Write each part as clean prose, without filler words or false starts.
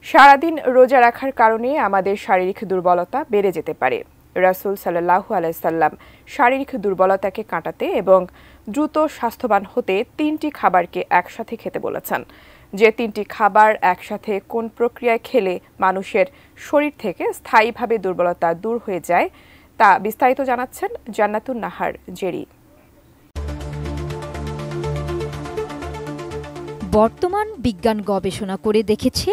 সারাদিন রোজা রাখার কারণে আমাদের শারীরিক দুর্বলতা বেড়ে যেতে পারে। রাসূল সাল্লাল্লাহু আলাইহি সাল্লাম শারীরিক দুর্বলতাকে কাটাতে এবং দ্রুত স্বাস্থ্যবান হতে 3টি খাবারকে একসাথে খেতে বলেছেন। যে 3টি খাবার একসাথে কোন প্রক্রিয়ায় খেলে মানুষের শরীর থেকে স্থায়ীভাবে দুর্বলতা দূর হয়ে যায় তা বিস্তারিত জানাচ্ছেন জান্নাতুন নাহার জেরি। বর্তমান বিজ্ঞান গবেষণা করে দেখেছে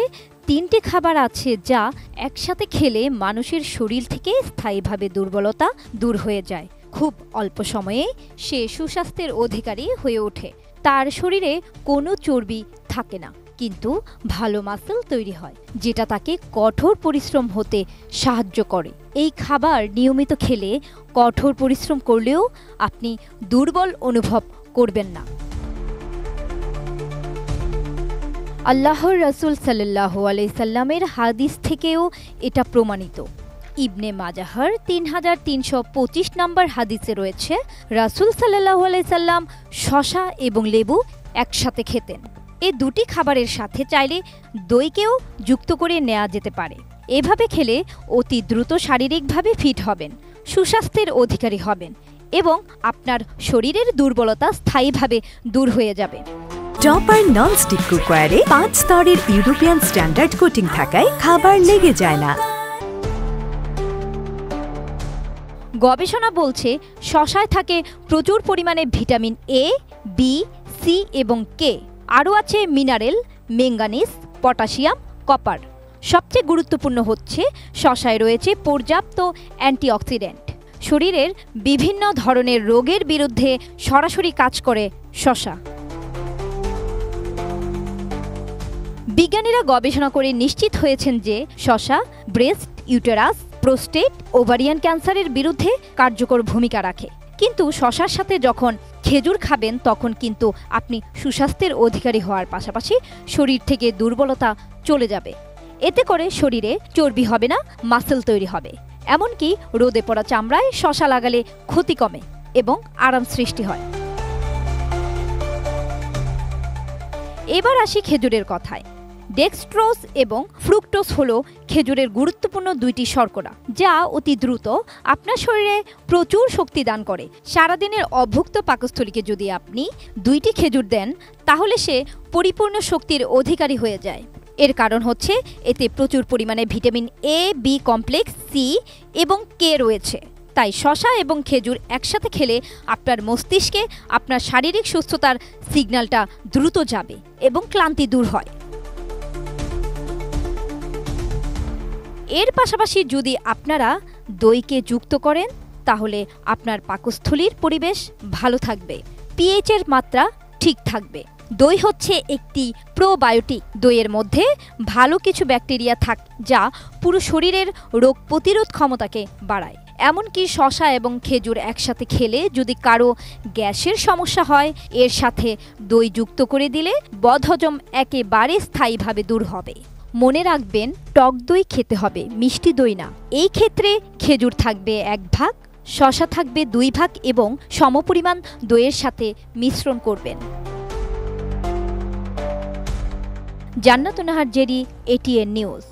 3টি খাবার আছে যা একসাথে খেলে মানুষের শরীর থেকে স্থায়ীভাবে দুর্বলতা দূর হয়ে যায়। খুব অল্প সময়ে সে সুস্বাস্থ্যের অধিকারী হয়ে ওঠে। তার শরীরে কোনো চর্বি থাকে না, কিন্তু ভালো মাসল তৈরি হয়, যেটা তাকে কঠোর পরিশ্রম হতে সাহায্য করে। এই খাবার নিয়মিত খেলে কঠোর পরিশ্রম করলেও আপনি দুর্বল অনুভব করবেন না। আল্লাহর রাসূল সাল্লাল্লাহু আলাইহি সাল্লামের হাদিস থেকেও এটা প্রমাণিত। ইবনে মাজাহর 3325 নম্বর হাদিসে রয়েছে, রাসূল সাল্লাল্লাহু আলাইহি সাল্লাম শসা এবং লেবু একসাথে খেতেন। এই দুটি খাবারের সাথে চাইলে দইকেও যুক্ত করে নেওয়া যেতে পারে। এভাবে খেলে অতি দ্রুত শারীরিকভাবে ফিট হবেন, সুস্বাস্থ্যের অধিকারী হবেন এবং আপনার শরীরের দুর্বলতা স্থায়ীভাবে দূর হয়ে যাবে। টপার ননস্টিক কুকওয়্যারে 5 স্তরের ইউরোপিয়ান স্ট্যান্ডার্ড কোটিং থাকায় খাবার লেগে যায় না। গবেষণা বলছে শসায় থাকে প্রচুর পরিমাণে ভিটামিন এ, বি, সি এবং কে। আরও আছে মিনারেল, ম্যাঙ্গানিজ, পটাশিয়াম, কপার। সবচেয়ে গুরুত্বপূর্ণ হচ্ছে শসায় রয়েছে পর্যাপ্ত অ্যান্টিঅক্সিডেন্ট। শরীরের বিভিন্ন ধরনের রোগের বিরুদ্ধে সরাসরি কাজ করে শসা। বিজ্ঞানীরা গবেষণা করে নিশ্চিত হয়েছেন যে শসা ব্রেস্ট, ইউটেরাস, প্রোস্টেট, ওভারিয়ান ক্যান্সারের বিরুদ্ধে কার্যকর ভূমিকা রাখে। কিন্তু শসার সাথে যখন খেজুর খাবেন তখন কিন্তু আপনি সুস্বাস্থ্যের অধিকারী হওয়ার পাশাপাশি শরীর থেকে দুর্বলতা চলে যাবে। এতে করে শরীরে চর্বি হবে না, মাসল তৈরি হবে। এমনকি রোদে পড়া চামড়ায় শসা লাগালে ক্ষতি কমে এবং আরাম সৃষ্টি হয়। এবার আসি খেজুরের কথায়। ডেক্সট্রোজ এবং ফ্রুক্টোজ হলো খেজুরের গুরুত্বপূর্ণ 2টি শর্করা, যা অতি দ্রুত আপনার শরীরে প্রচুর শক্তি দান করে। সারাদিনের অভুক্ত পাকস্থলীকে যদি আপনি 2টি খেজুর দেন তাহলে সে পরিপূর্ণ শক্তির অধিকারী হয়ে যায়। এর কারণ হচ্ছে এতে প্রচুর পরিমাণে vitamin A, B complex, C এবং কে রয়েছে। তাই শসা এবং খেজুর একসাথে খেলে আপনার মস্তিষ্কে আপনার শারীরিক সুস্থতার সিগন্যালটা দ্রুত যাবে এবং ক্লান্তি দূর হয়। এর পাশাপাশি যদি আপনারা দইকে যুক্ত করেন তাহলে আপনার পাকস্থলীর পরিবেশ ভালো থাকবে, পিএইচ এর মাত্রা ঠিক থাকবে। দই হচ্ছে একটি প্রোবায়োটিক। দইয়ের মধ্যে ভালো কিছু ব্যাকটেরিয়া থাকে যা পুরো শরীরের রোগ প্রতিরোধ ক্ষমতাকে বাড়ায়। এমনকি শসা এবং খেজুর একসাথে খেলে যদি কারো গ্যাসের সমস্যা হয়, এর সাথে দই যুক্ত করে দিলে বদহজম একেবারে স্থায়ীভাবে দূর হবে। মনে রাখবেন, টক দই খেতে হবে, মিষ্টি দই না। এই ক্ষেত্রে খেজুর থাকবে 1 ভাগ, শসা থাকবে 2 ভাগ এবং সমপরিমাণ দইয়ের সাথে মিশ্রণ করবেন। জান্নাতুন নাহার জেরি, এটিএন নিউজ।